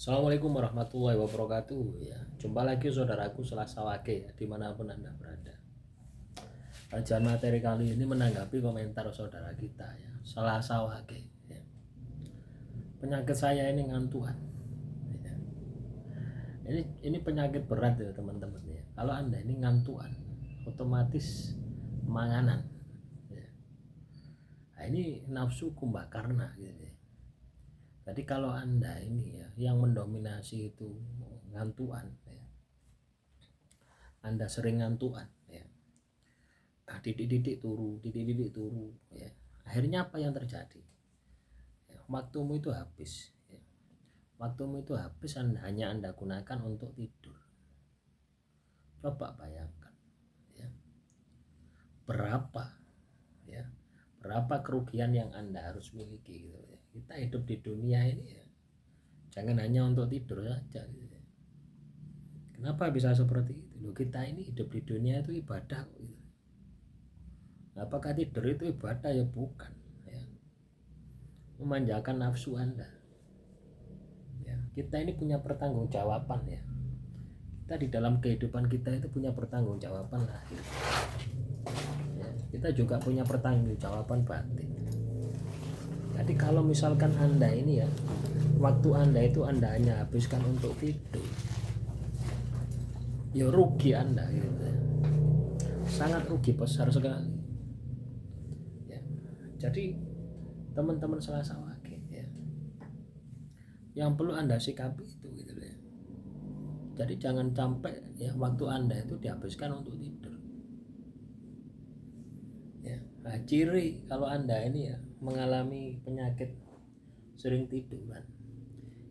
Assalamualaikum warahmatullahi wabarakatuh ya. Jumpa lagi saudaraku Selasa Wage ya, dimanapun Anda berada. Kajian materi kali ini menanggapi komentar saudara kita ya, Selasa Wage ya. Penyakit saya ini ngantuan ya. Ini penyakit berat ya teman-teman ya. Kalau Anda ini ngantuan, otomatis manganan ya. Nah, ini nafsu kumbakarna gitu ya. Jadi kalau Anda ini ya yang mendominasi itu ngantuan ya. Anda sering ngantuan ya. Didik-didik turu ya. Akhirnya apa yang terjadi ya, waktumu itu habis ya. Waktumu itu habis hanya Anda gunakan untuk tidur. Coba bayangkan ya, berapa ya, berapa kerugian yang Anda harus miliki gitu ya. Kita hidup di dunia ini ya, jangan hanya untuk tidur saja gitu ya. Kenapa bisa seperti itu? Loh, kita ini hidup di dunia itu ibadah gitu. Apakah tidur itu ibadah? Ya bukan ya. Memanjakan nafsu Anda ya. Kita ini punya pertanggungjawaban ya. Kita di dalam kehidupan kita itu punya pertanggungjawaban lahir ya. Kita juga punya pertanggungjawaban batin. Jadi kalau misalkan Anda ini ya, waktu Anda itu Anda hanya habiskan untuk tidur, ya rugi Anda gitu ya. Sangat rugi besar sekali ya. Jadi teman-teman Selasa Wage ya, yang perlu Anda sikapi itu gitu ya. Jadi jangan sampai ya waktu Anda itu dihabiskan untuk tidur ya. Nah, ciri kalau Anda ini ya mengalami penyakit sering tiduran,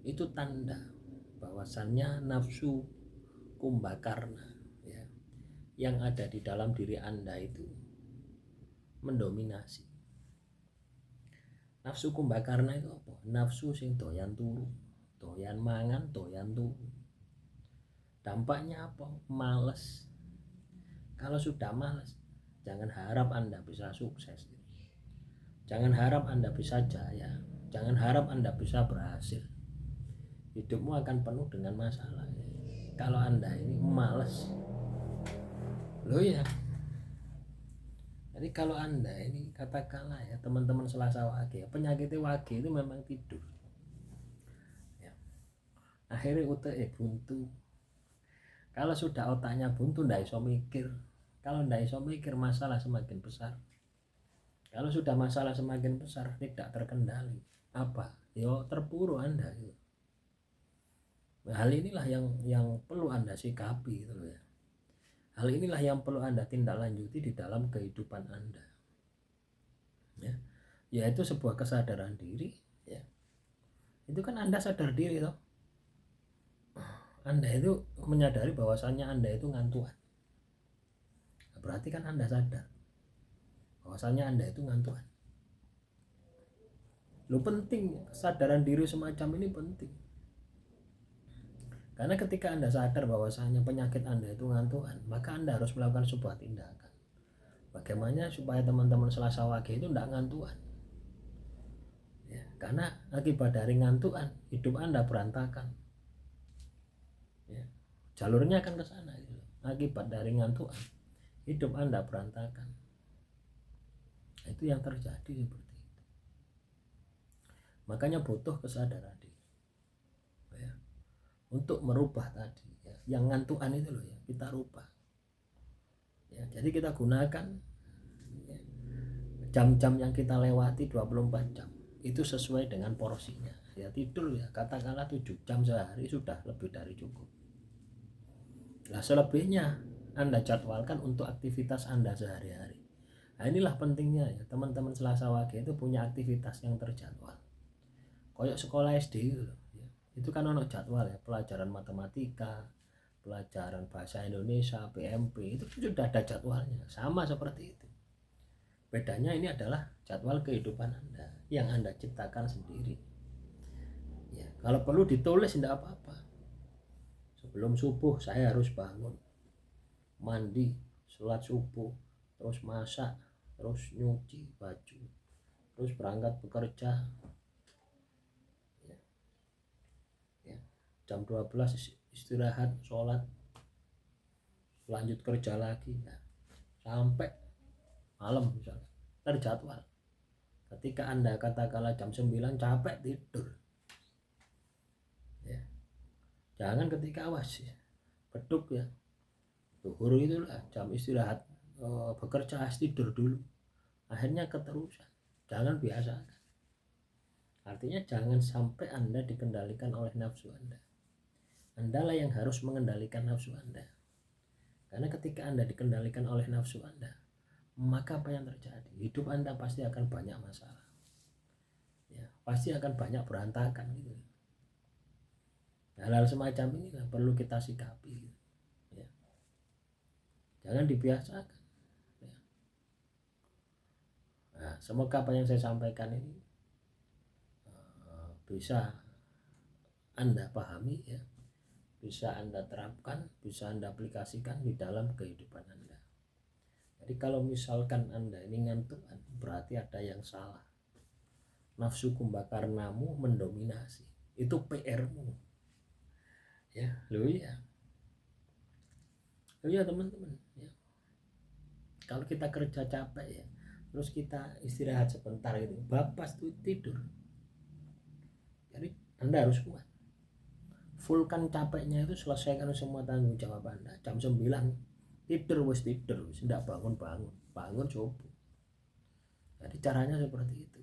itu tanda bahwasannya nafsu kumbakarna ya, yang ada di dalam diri Anda itu mendominasi. Nafsu kumbakarna itu apa? Nafsu sing doyan turu, doyan mangan, doyan turu. Dampaknya apa? Males. Kalau sudah males, jangan harap Anda bisa sukses. Jangan harap Anda bisa jaya. Jangan harap Anda bisa berhasil. Hidupmu akan penuh dengan masalah. Kalau Anda ini males. Loh ya. Jadi kalau Anda ini katakanlah ya teman-teman Selasa Wage, penyakitnya Wage itu memang tidur. Ya. Akhirnya UTE buntu. Kalau sudah otaknya buntu ndak iso mikir. Kalau ndak iso mikir, masalah semakin besar. Kalau sudah masalah semakin besar, tidak terkendali, apa? Yo terpuruk Anda gitu. Hal inilah yang perlu Anda sikapi gitu ya. Hal inilah yang perlu Anda tindak lanjuti di dalam kehidupan Anda. Ya. Yaitu sebuah kesadaran diri ya. Itu kan Anda sadar diri toh. Anda itu menyadari bahwasannya Anda itu ngantuan. Berarti kan Anda sadar bahwasannya Anda itu ngantuan. Lo penting kesadaran diri semacam ini penting. Karena ketika Anda sadar bahwasanya penyakit Anda itu ngantuan, maka Anda harus melakukan sebuah tindakan. Bagaimana supaya teman-teman Selasa Wage itu tidak ngantuan? Ya, karena akibat dari ngantuan, hidup Anda berantakan. Ya, jalurnya akan ke sana. Gitu. Akibat dari ngantuan, hidup Anda berantakan. Itu yang terjadi seperti itu. Makanya butuh kesadaran diri. Ya, untuk merubah tadi. Ya, yang ngantuan itu loh ya, kita rubah. Ya, jadi kita gunakan ya, jam-jam yang kita lewati 24 jam itu sesuai dengan porsinya. Ya tidur ya katakanlah 7 jam sehari sudah lebih dari cukup. Nah selebihnya Anda jadwalkan untuk aktivitas Anda sehari-hari. Nah inilah pentingnya ya teman-teman Selasa Wage itu punya aktivitas yang terjadwal. Koyok sekolah SD gitu loh, ya. Itu kan ono jadwal ya, pelajaran matematika, pelajaran bahasa Indonesia, PMP itu sudah ada jadwalnya, sama seperti itu. Bedanya ini adalah jadwal kehidupan Anda yang Anda ciptakan sendiri. Ya, kalau perlu ditulis tidak apa-apa. Sebelum subuh saya harus bangun, mandi, sholat subuh, terus masak, terus nyuci baju, terus berangkat bekerja. Ya, ya. jam 12 istirahat, sholat, lanjut kerja lagi, nah, sampai malam misalnya terjadwal. Ketika Anda katakanlah jam 9 capek tidur ya, jangan ketika awas ya, beduk ya, zuhur itulah jam istirahat, bekerja tidur dulu, akhirnya keterusan. Jangan biasakan. Artinya jangan sampai Anda dikendalikan oleh nafsu Anda. Andalah yang harus mengendalikan nafsu Anda. Karena ketika Anda dikendalikan oleh nafsu Anda, maka apa yang terjadi? Hidup Anda pasti akan banyak masalah. Ya, pasti akan banyak berantakan gitu. Hal-hal semacam ini perlu kita sikapi. Gitu. Ya. Jangan dibiasakan. Ya. Nah, semoga apa yang saya sampaikan ini bisa Anda pahami ya. Bisa Anda terapkan, bisa Anda aplikasikan di dalam kehidupan Anda. Jadi kalau misalkan Anda ini ngantuk, berarti ada yang salah. Nafsu kumbakarnamu mendominasi. Itu PR-mu. Ya, lo ya. Lo ya teman-teman, ya. Kalau kita kerja capek ya, terus kita istirahat sebentar gitu, bapas tuh tidur. Jadi Anda harus kuat. Fullkan capeknya itu, selesaikan semua tanggung jawab Anda. Jam 9 tidur wis tidak bangun subuh. Jadi caranya seperti itu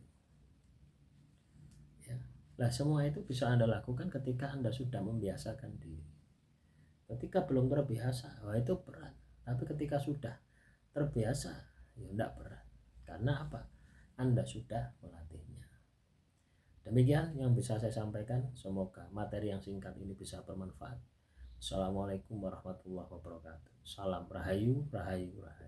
ya. Nah semua itu bisa Anda lakukan ketika Anda sudah membiasakan diri. Ketika belum terbiasa, wah itu berat. Tapi ketika sudah terbiasa, ya tidak berat. Karena apa? Anda sudah melatihnya. Demikian yang bisa saya sampaikan. Semoga materi yang singkat ini bisa bermanfaat. Assalamualaikum warahmatullahi wabarakatuh. Salam rahayu, rahayu, rahayu.